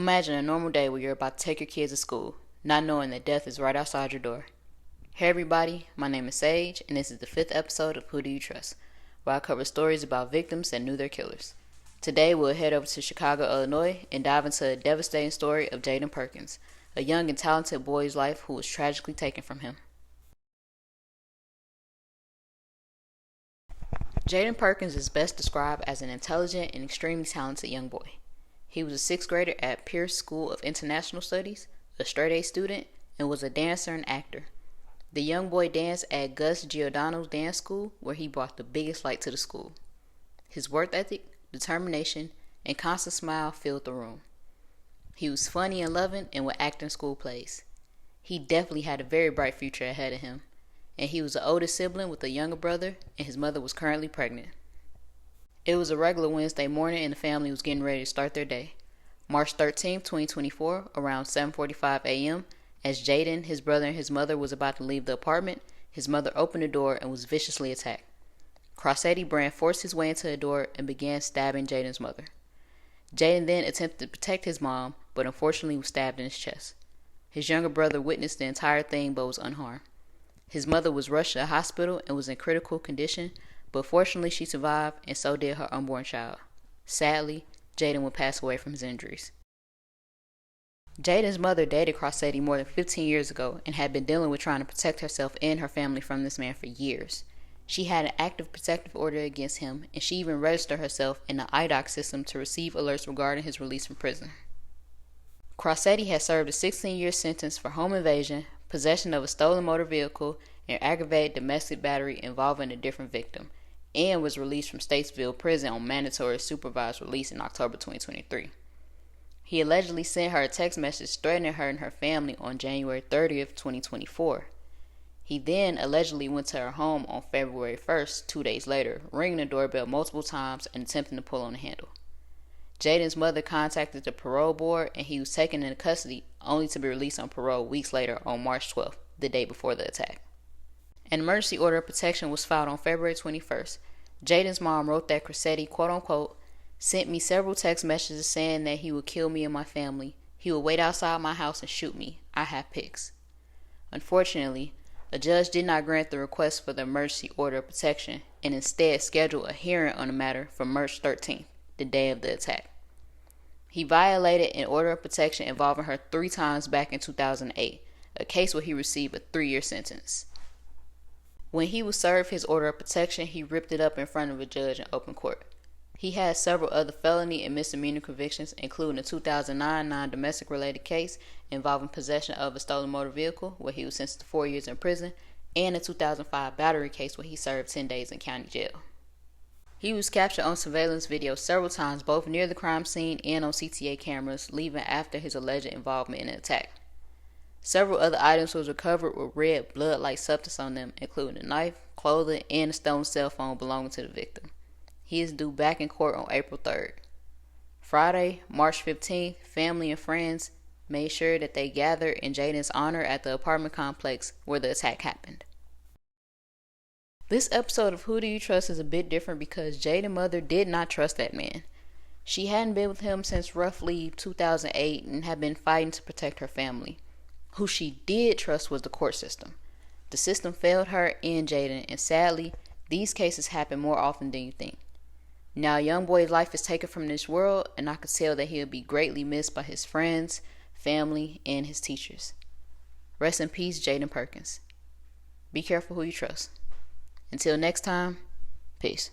Imagine a normal day where you're about to take your kids to school, not knowing that death is right outside your door. Hey everybody, my name is Sage, and this is the 5th episode of Who Do You Trust, where I cover stories about victims that knew their killers. Today we'll head over to Chicago, Illinois, and dive into a devastating story of Jayden Perkins, a young and talented boy's life who was tragically taken from him. Jayden Perkins is best described as an intelligent and extremely talented young boy. He was a 6th grader at Pierce School of International Studies, a straight-A student, and was a dancer and actor. The young boy danced at Gus Giordano's dance school, where he brought the biggest light to the school. His work ethic, determination, and constant smile filled the room. He was funny and loving and would act in school plays. He definitely had a very bright future ahead of him, and he was the oldest sibling with a younger brother, and his mother was currently pregnant. It was a regular Wednesday morning and the family was getting ready to start their day. March 13, 2024, around 7:45 a.m., as Jayden, his brother, and his mother was about to leave the apartment, his mother opened the door and was viciously attacked. Crossetti Brand forced his way into the door and began stabbing Jayden's mother. Jayden then attempted to protect his mom, but unfortunately was stabbed in his chest. His younger brother witnessed the entire thing but was unharmed. His mother was rushed to a hospital and was in critical condition, but fortunately she survived, and so did her unborn child. Sadly, Jayden would pass away from his injuries. Jayden's mother dated Crossetti more than 15 years ago and had been dealing with trying to protect herself and her family from this man for years. She had an active protective order against him, and she even registered herself in the IDOC system to receive alerts regarding his release from prison. Crossetti had served a 16-year sentence for home invasion, possession of a stolen motor vehicle, and aggravated domestic battery involving a different victim, and was released from Statesville Prison on mandatory supervised release in October 2023. He allegedly sent her a text message threatening her and her family on January 30th, 2024. He then allegedly went to her home on February 1st, 2 days later, ringing the doorbell multiple times and attempting to pull on the handle. Jayden's mother contacted the parole board and he was taken into custody, only to be released on parole weeks later on March 12th, the day before the attack. An emergency order of protection was filed on February 21st. Jayden's mom wrote that Crossetti, quote-unquote, sent me several text messages saying that he would kill me and my family. He would wait outside my house and shoot me. I have pics. Unfortunately, a judge did not grant the request for the emergency order of protection and instead scheduled a hearing on the matter for March 13th, the day of the attack. He violated an order of protection involving her 3 times back in 2008, a case where he received a 3-year sentence. When he was served his order of protection, he ripped it up in front of a judge in open court. He had several other felony and misdemeanor convictions, including a 2009 non-domestic related case involving possession of a stolen motor vehicle, where he was sentenced to 4 years in prison, and a 2005 battery case where he served 10 days in county jail. He was captured on surveillance video several times, both near the crime scene and on CTA cameras, leaving after his alleged involvement in the attack. Several other items was recovered with red blood-like substance on them, including a knife, clothing, and a stolen cell phone belonging to the victim. He is due back in court on April 3rd. Friday, March 15th, family and friends made sure that they gathered in Jayden's honor at the apartment complex where the attack happened. This episode of Who Do You Trust is a bit different because Jayden's mother did not trust that man. She hadn't been with him since roughly 2008 and had been fighting to protect her family. Who she did trust was the court system. The system failed her and Jayden, and sadly, these cases happen more often than you think. Now a young boy's life is taken from this world, and I could tell that he'll be greatly missed by his friends, family, and his teachers. Rest in peace, Jayden Perkins. Be careful who you trust. Until next time, peace.